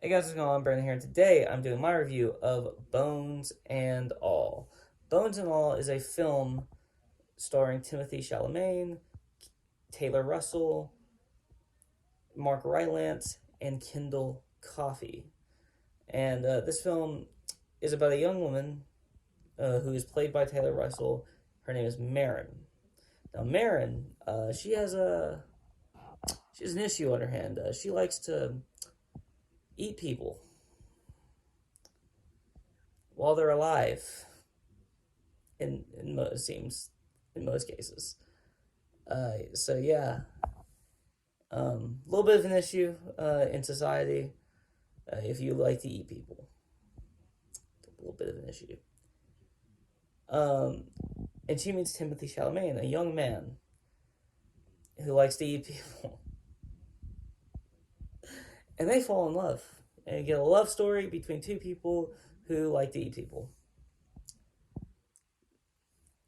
Hey guys, what's going on? Brandon here, and today I'm doing my review of Bones and All. Bones and All is a film starring Timothy Chalamet, Taylor Russell, Mark Rylance, and Kendall Coffey. And this film is about a young woman who is played by Taylor Russell. Her name is Marin. Now, Marin, she has an issue on her hand. She likes to eat people while they're alive. It seems in most cases. So yeah, a little bit of an issue in society if you like to eat people. A little bit of an issue. Um, and she meets Timothy Chalamet, a young man who likes to eat people, and they fall in love and get a love story between two people who like to eat people.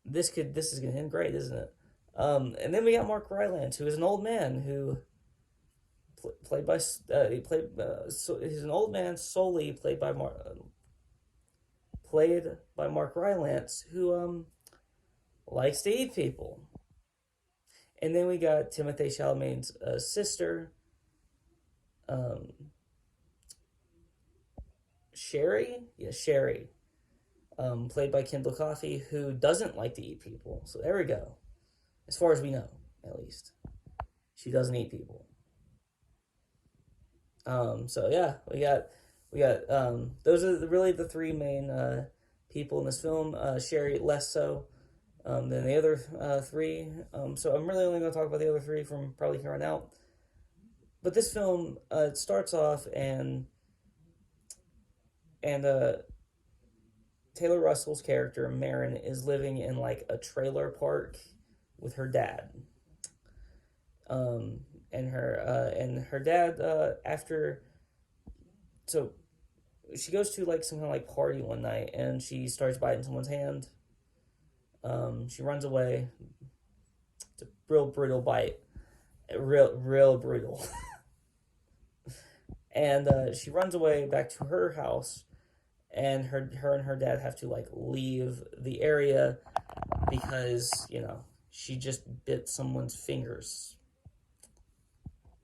This is gonna end great, isn't it? And then we got Mark Rylance, who is an old man who played by he played so he's an old man solely played by Mark Rylance, who likes to eat people. And then we got Timothée Chalamet's sister, um, Sherry, played by Kendall Coffey, who doesn't like to eat people. So there we go. As far as we know, at least, she doesn't eat people. So yeah, we got those are really the three main people in this film. Sherry less so than the other three. So I'm really only going to talk about the other three from probably here on out. But this film it starts off and Taylor Russell's character Marin is living in like a trailer park with her dad. Um, and her dad after so she goes to like some kind of like party one night and she starts biting someone's hand. She runs away. It's a real brutal bite, real brutal. And she runs away back to her house, and her and her dad have to like leave the area because she just bit someone's fingers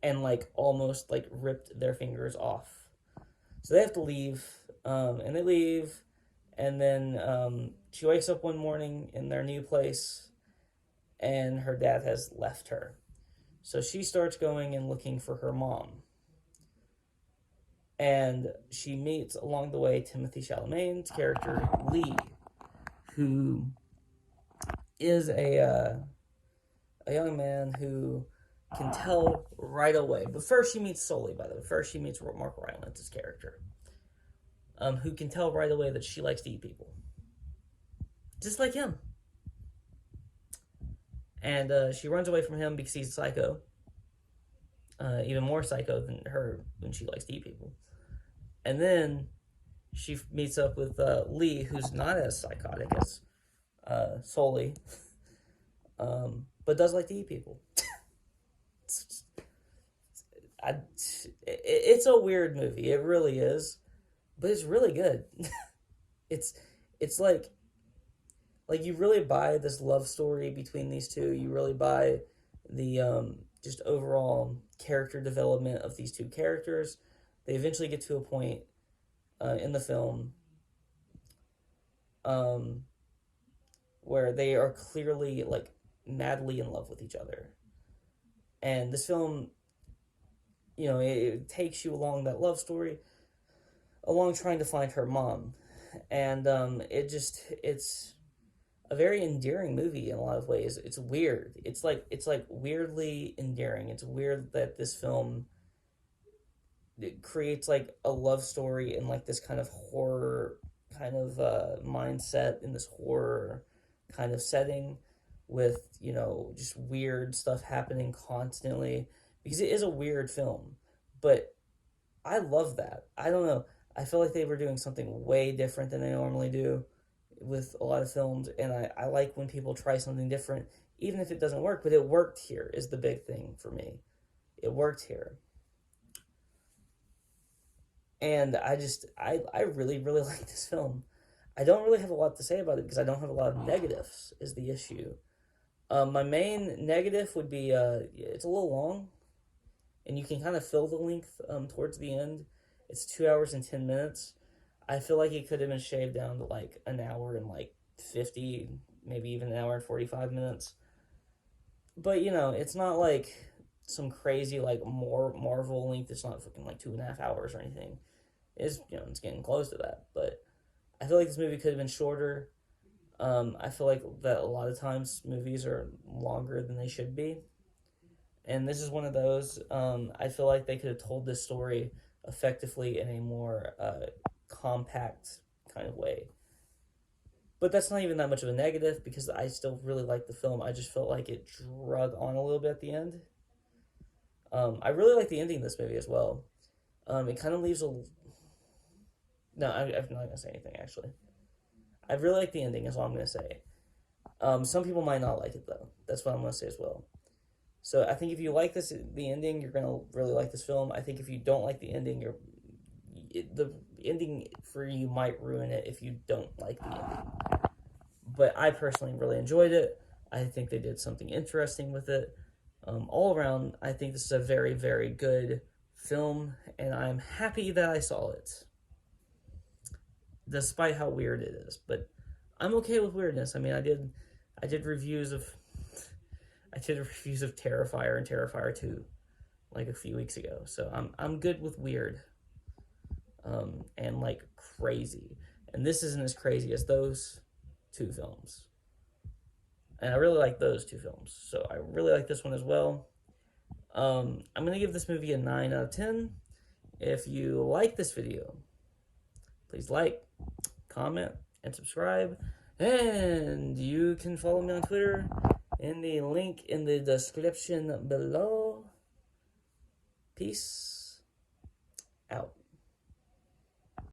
and like almost like ripped their fingers off. So they have to leave, and they leave, and then she wakes up one morning in their new place, and her dad has left her. So she starts going and looking for her mom. And she meets along the way Timothée Chalamet's character Lee, who is a young man who can tell right away. But first, she meets Sully. By the way, first she meets Mark Rylance's character, who can tell right away that she likes to eat people, just like him. And she runs away from him because he's psycho, even more psycho than her when she likes to eat people. And then she meets up with Lee, who's not as psychotic as Sully, but does like to eat people. It's a weird movie. It really is, but it's really good. it's it's like you really buy this love story between these two. You really buy the just overall character development of these two characters. They eventually get to a point in the film um, where they are clearly like madly in love with each other. And this film, it takes you along that love story, along trying to find her mom. And it's a very endearing movie in a lot of ways. It's weird. It's like weirdly endearing. It's weird that this film it creates like a love story in like this kind of horror kind of mindset in this horror kind of setting with just weird stuff happening constantly because it is a weird film, but I love that. I don't know, I feel like they were doing something way different than they normally do with a lot of films, and I like when people try something different even if it doesn't work, but it worked here is the big thing for me. It worked here. And I really, really like this film. I don't really have a lot to say about it because I don't have a lot of negatives, is the issue. My main negative would be it's a little long, and you can kind of feel the length towards the end. It's 2 hours and 10 minutes. I feel like it could have been shaved down to like an hour and like 50, maybe even an hour and 45 minutes. But it's not like some crazy like more Marvel length. It's not fucking like 2.5 hours or anything. It's getting close to that. But I feel like this movie could have been shorter. I feel like that a lot of times movies are longer than they should be, and this is one of those. I feel like they could have told this story effectively in a more compact kind of way. But that's not even that much of a negative because I still really like the film. I just felt like it drug on a little bit at the end. I really like the ending of this movie as well. It kind of leaves a. No, I'm not gonna say anything actually. I really like the ending. Is all I'm gonna say. Some people might not like it though. That's what I'm gonna say as well. So I think if you like the ending, you're gonna really like this film. I think if you don't like the ending, the ending for you might ruin it if you don't like the ending. But I personally really enjoyed it. I think they did something interesting with it. All around, I think this is a very, very good film, and I'm happy that I saw it, despite how weird it is. But I'm okay with weirdness. I mean, I did reviews of Terrifier and Terrifier 2 like a few weeks ago, so I'm good with weird, and like crazy. And this isn't as crazy as those two films. And I really like those two films, so I really like this one as well. I'm going to give this movie a 9 out of 10. If you like this video, please like, comment, and subscribe. And you can follow me on Twitter in the link in the description below. Peace out.